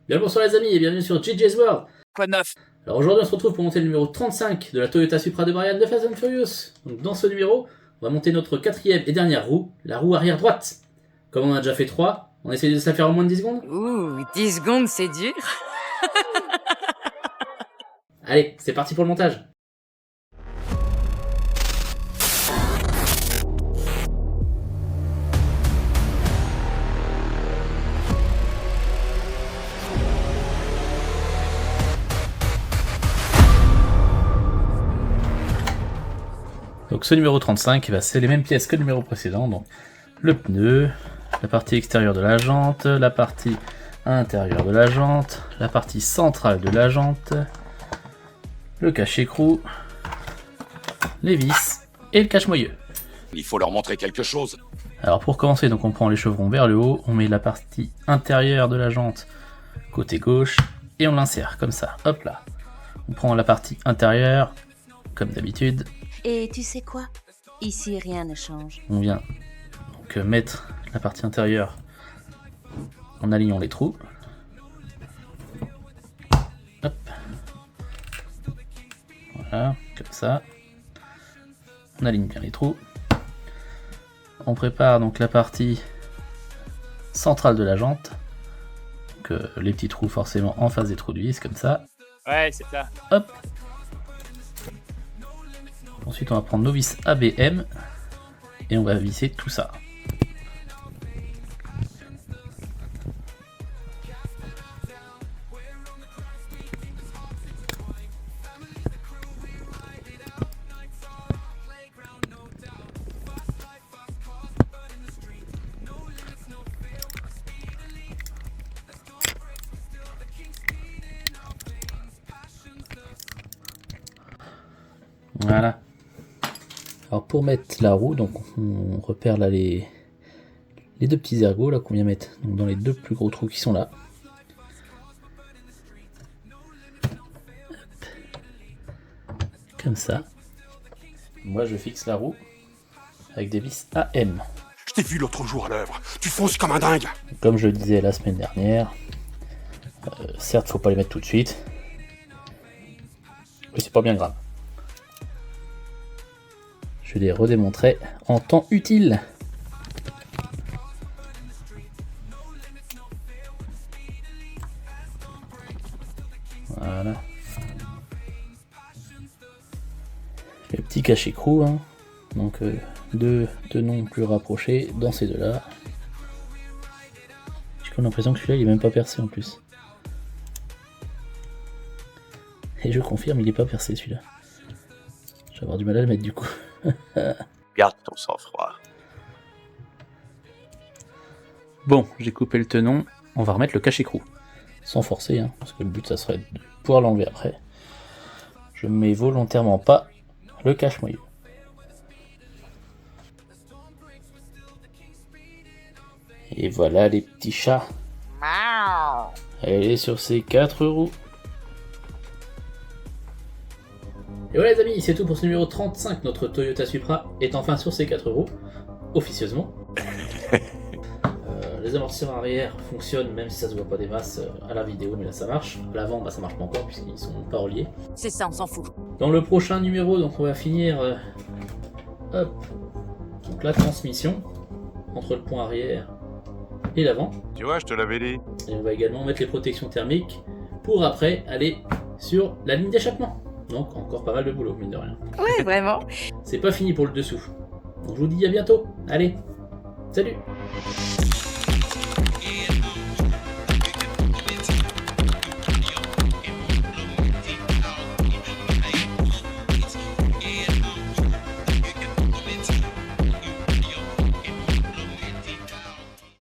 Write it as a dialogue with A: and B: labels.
A: Bien bonsoir les amis et bienvenue sur JJ's World.
B: Quoi de neuf?
A: Alors aujourd'hui on se retrouve pour monter le numéro 35 de la Toyota Supra de Brian de Fast and Furious. Donc dans ce numéro, on va monter notre quatrième et dernière roue, la roue arrière droite. Comme on a déjà fait 3, on essaie de se la faire en moins de 10 secondes.
C: Ouh, 10 secondes, c'est dur.
A: Allez, c'est parti pour le montage. Donc ce numéro 35, c'est les mêmes pièces que le numéro précédent, donc le pneu, la partie extérieure de la jante, la partie intérieure de la jante, la partie centrale de la jante, le cache-écrou, les vis et le cache-moyeu.
B: Il faut leur montrer quelque chose.
A: Alors pour commencer, donc on prend les chevrons vers le haut, on met la partie intérieure de la jante côté gauche et on l'insère comme ça, hop là. On prend la partie intérieure, comme d'habitude.
D: Et tu sais quoi? Ici, rien ne change.
A: On vient donc mettre la partie intérieure en alignant les trous. Hop. Voilà, comme ça. On aligne bien les trous. On prépare donc la partie centrale de la jante. Donc, les petits trous forcément en face des trous de vis, comme ça.
B: Ouais, c'est ça.
A: Hop. Ensuite, on va prendre nos vis ABM et on va visser tout ça. Voilà. Alors pour mettre la roue, donc on repère là les deux petits ergots là qu'on vient mettre donc dans les deux plus gros trous qui sont là. Hop. Comme ça. Moi je fixe la roue avec des vis AM.
E: Je t'ai vu l'autre jour à l'œuvre, tu fonces comme un dingue.
A: Comme je le disais la semaine dernière, certes faut pas les mettre tout de suite, mais c'est pas bien grave. Je les redémontrerai en temps utile. Voilà. Le petit cache-écrou, hein. Donc deux tenons plus rapprochés dans ces deux-là. J'ai comme l'impression que celui-là il est même pas percé en plus. Et je confirme, il est pas percé celui-là. Je vais avoir du mal à le mettre du coup.
B: Garde ton sang-froid.
A: Bon, j'ai coupé le tenon, on va remettre le cache-écrou. Sans forcer, hein, parce que le but ça serait de pouvoir l'enlever après. Je mets volontairement pas le cache-moyeu. Et voilà les petits chats. Elle est sur ses 4 roues. Et voilà les amis, c'est tout pour ce numéro 35. Notre Toyota Supra est enfin sur ses 4 roues, officieusement. Les amortisseurs arrière fonctionnent même si ça se voit pas des masses à la vidéo, mais là ça marche. À l'avant, bah, ça marche pas encore puisqu'ils sont pas reliés.
C: C'est ça, on s'en fout.
A: Dans le prochain numéro, donc on va finir hop, donc la transmission entre le pont arrière et l'avant.
E: Tu vois, je te l'avais dit.
A: Et on va également mettre les protections thermiques pour après aller sur la ligne d'échappement. Donc encore pas mal de boulot, mine de rien.
C: Ouais, vraiment.
A: C'est pas fini pour le dessous. Donc je vous dis à bientôt. Allez, salut!